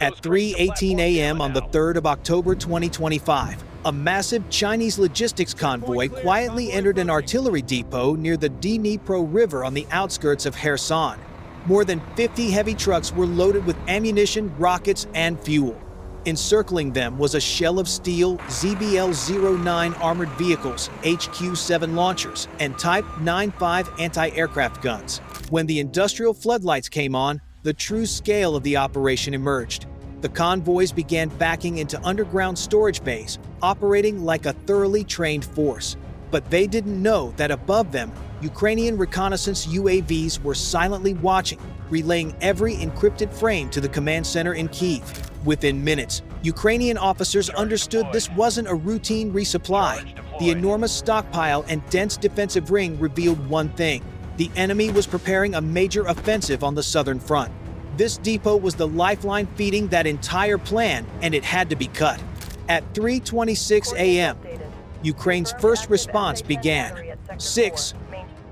At 3:18 a.m. on the 3rd of October 2025, a massive Chinese logistics convoy quietly entered an artillery depot near the Dnipro River on the outskirts of Kherson. More than 50 heavy trucks were loaded with ammunition, rockets, and fuel. Encircling them was a shell of steel ZBL-09 armored vehicles, HQ-7 launchers, and Type 95 anti-aircraft guns. When the industrial floodlights came on, the true scale of the operation emerged. The convoys began backing into underground storage bays, operating like a thoroughly trained force. But they didn't know that above them, Ukrainian reconnaissance UAVs were silently watching, relaying every encrypted frame to the command center in Kyiv. Within minutes, Ukrainian officers understood this wasn't a routine resupply. The enormous stockpile and dense defensive ring revealed one thing: the enemy was preparing a major offensive on the southern front. This depot was the lifeline feeding that entire plan, and it had to be cut. At 3:26 a.m., Ukraine's first response began. 6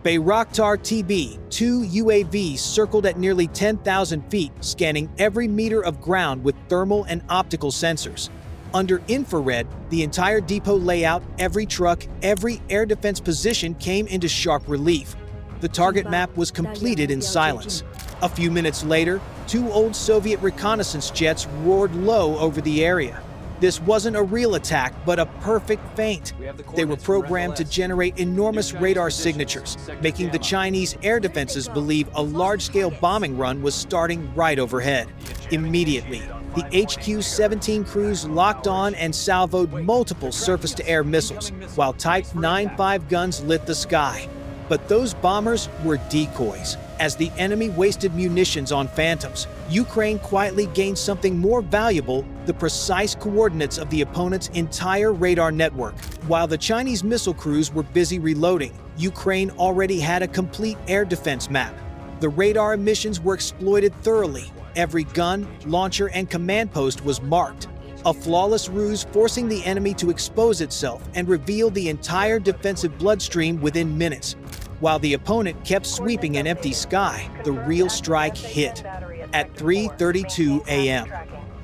Bayraktar TB-2 UAVs circled at nearly 10,000 feet, scanning every meter of ground with thermal and optical sensors. Under infrared, the entire depot layout, every truck, every air defense position came into sharp relief. The target map was completed in silence. A few minutes later, 2 old Soviet reconnaissance jets roared low over the area. This wasn't a real attack, but a perfect feint. They were programmed to generate enormous radar signatures, making the Chinese air defenses believe a large-scale bombing run was starting right overhead. Immediately, the HQ-17 crews locked on and salvoed multiple surface-to-air missiles, while Type 95 guns lit the sky. But those bombers were decoys. As the enemy wasted munitions on Phantoms, Ukraine quietly gained something more valuable: the precise coordinates of the opponent's entire radar network. While the Chinese missile crews were busy reloading, Ukraine already had a complete air defense map. The radar emissions were exploited thoroughly. Every gun, launcher, and command post was marked. A flawless ruse forcing the enemy to expose itself and reveal the entire defensive bloodstream within minutes. While the opponent kept sweeping an empty sky, the real strike hit. At 3:32 a.m.,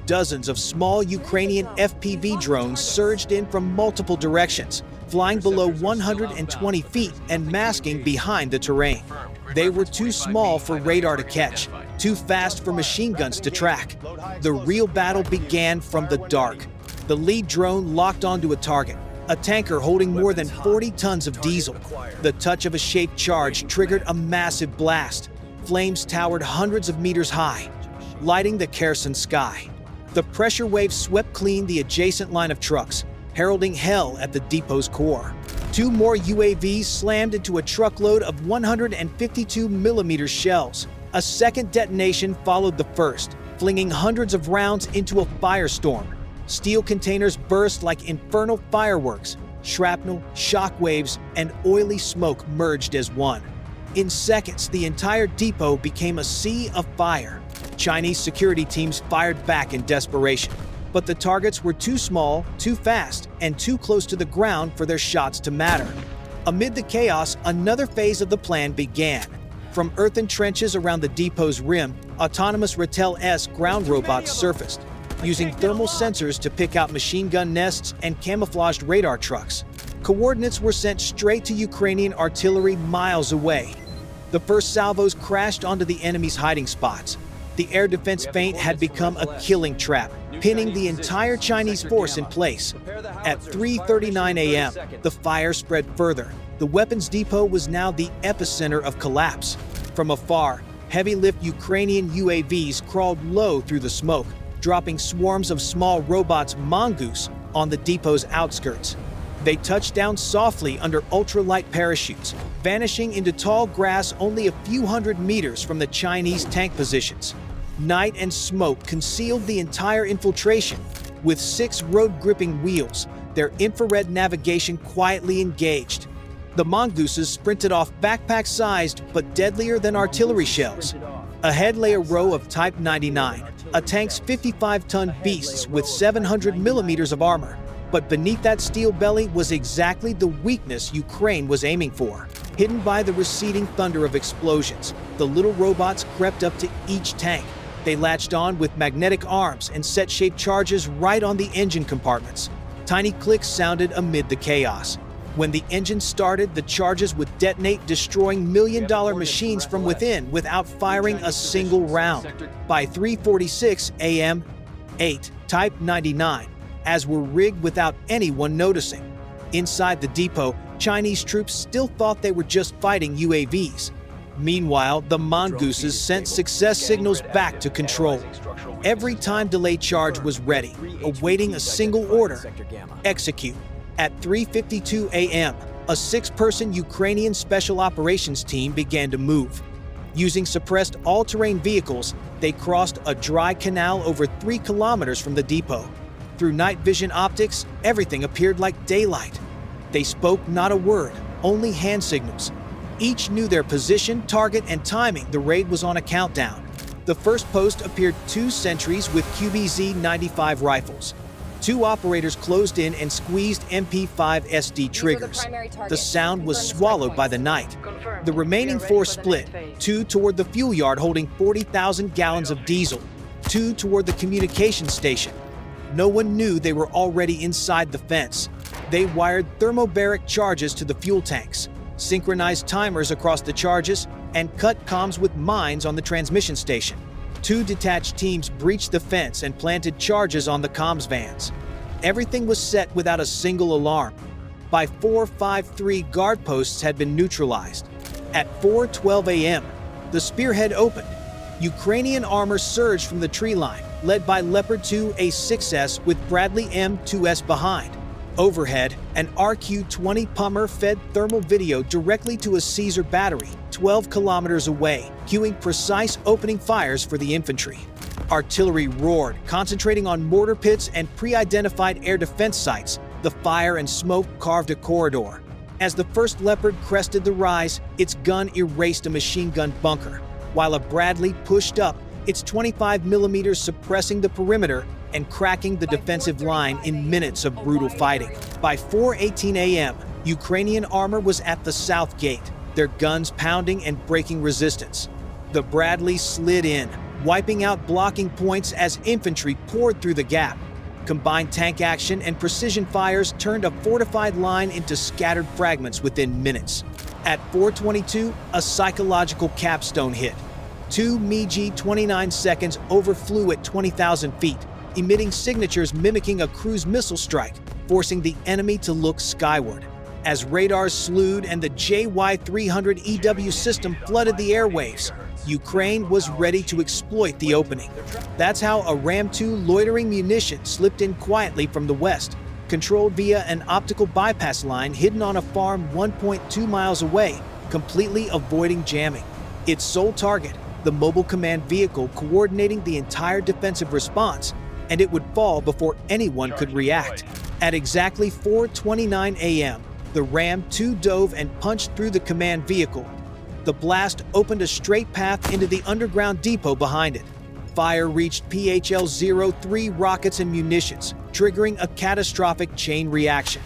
dozens of small Ukrainian FPV drones surged in from multiple directions, flying below 120 feet and masking behind the terrain. They were too small for radar to catch, too fast for machine guns to track. The real battle began from the dark. The lead drone locked onto a target, a tanker holding more than 40 tons of diesel. The touch of a shaped charge triggered a massive blast. Flames towered hundreds of meters high, lighting the Kherson sky. The pressure wave swept clean the adjacent line of trucks, heralding hell at the depot's core. 2 more UAVs slammed into a truckload of 152mm shells. A second detonation followed the first, flinging hundreds of rounds into a firestorm. Steel containers burst like infernal fireworks. Shrapnel, shockwaves, and oily smoke merged as one. In seconds, the entire depot became a sea of fire. Chinese security teams fired back in desperation, but the targets were too small, too fast, and too close to the ground for their shots to matter. Amid the chaos, another phase of the plan began. From earthen trenches around the depot's rim, autonomous Ratel-S ground robots surfaced, using thermal sensors to pick out machine gun nests and camouflaged radar trucks. Coordinates were sent straight to Ukrainian artillery miles away. The first salvos crashed onto the enemy's hiding spots. The air defense feint had become a killing trap, pinning the entire Chinese force in place. At 3:39 a.m., the fire spread further. The weapons depot was now the epicenter of collapse. From afar, heavy-lift Ukrainian UAVs crawled low through the smoke, dropping swarms of small robots mongoose on the depot's outskirts. They touched down softly under ultralight parachutes, vanishing into tall grass only a few hundred meters from the Chinese tank positions. Night and smoke concealed the entire infiltration. With 6 road-gripping wheels, their infrared navigation quietly engaged. The mongooses sprinted off backpack-sized but deadlier than artillery shells. Ahead lay a row of Type 99, a tank's 55-ton beasts with 700mm of armor. But beneath that steel belly was exactly the weakness Ukraine was aiming for. Hidden by the receding thunder of explosions, the little robots crept up to each tank. They latched on with magnetic arms and set shaped charges right on the engine compartments. Tiny clicks sounded amid the chaos. When the engine started, the charges would detonate, destroying million-dollar machines from within without firing a single round. By 3:46 a.m., 8 Type 99, as were rigged without anyone noticing. Inside the depot, Chinese troops still thought they were just fighting UAVs. Meanwhile, the mongooses sent success signals back to control. Every time delay charge was ready, awaiting a single order: execute. At 3:52 a.m., a six-person Ukrainian special operations team began to move. Using suppressed all-terrain vehicles, they crossed a dry canal over 3 kilometers from the depot. Through night vision optics, everything appeared like daylight. They spoke not a word, only hand signals. Each knew their position, target, and timing. The raid was on a countdown. The first post appeared 2 sentries with QBZ-95 rifles. 2 operators closed in and squeezed MP5 SD triggers. The sound was swallowed by the night. The remaining 4 split, 2 toward the fuel yard holding 40,000 gallons of diesel, 2 toward the communication station. No one knew they were already inside the fence. They wired thermobaric charges to the fuel tanks, synchronized timers across the charges, and cut comms with mines on the transmission station. 2 detached teams breached the fence and planted charges on the comms vans. Everything was set without a single alarm. By 4:53, guard posts had been neutralized. At 4:12 a.m., the spearhead opened. Ukrainian armor surged from the tree line, led by Leopard 2 A6S with Bradley M2S behind. Overhead, an RQ-20 Pummer fed thermal video directly to a Caesar battery, 12 kilometers away, cueing precise opening fires for the infantry. Artillery roared, concentrating on mortar pits and pre-identified air defense sites. The fire and smoke carved a corridor. As the first Leopard crested the rise, its gun erased a machine gun bunker, while a Bradley pushed up, its 25mm suppressing the perimeter and cracking the defensive line in minutes of brutal fighting. By 4:18 a.m., Ukrainian armor was at the south gate, their guns pounding and breaking resistance. The Bradley slid in, wiping out blocking points as infantry poured through the gap. Combined tank action and precision fires turned a fortified line into scattered fragments within minutes. At 4:22, a psychological capstone hit. 2 MiG-29 seconds overflew at 20,000 feet, emitting signatures mimicking a cruise missile strike, forcing the enemy to look skyward. As radars slewed and the JY-300 EW system flooded the airwaves, Ukraine was ready to exploit the opening. That's how a Ram-2 loitering munition slipped in quietly from the west, controlled via an optical bypass line hidden on a farm 1.2 miles away, completely avoiding jamming. Its sole target, the mobile command vehicle coordinating the entire defensive response, and it would fall before anyone could react. At exactly 4:29 a.m., the Ram-2 dove and punched through the command vehicle. The blast opened a straight path into the underground depot behind it. Fire reached PHL-03 rockets and munitions, triggering a catastrophic chain reaction.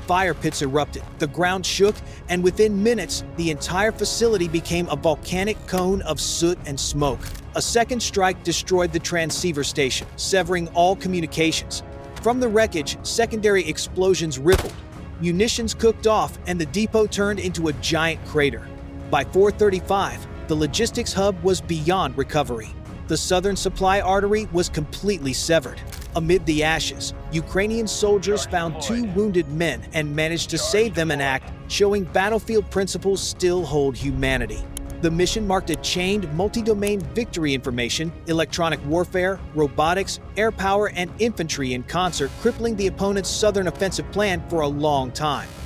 Fire pits erupted, the ground shook, and within minutes, the entire facility became a volcanic cone of soot and smoke. A second strike destroyed the transceiver station, severing all communications. From the wreckage, secondary explosions rippled. Munitions cooked off, and the depot turned into a giant crater. By 4:35, the logistics hub was beyond recovery. The southern supply artery was completely severed. Amid the ashes, Ukrainian soldiers found 2 wounded men and managed to save them, an act showing battlefield principles still hold humanity. The mission marked a chained, multi-domain victory: information, electronic warfare, robotics, air power, and infantry in concert, crippling the opponent's southern offensive plan for a long time.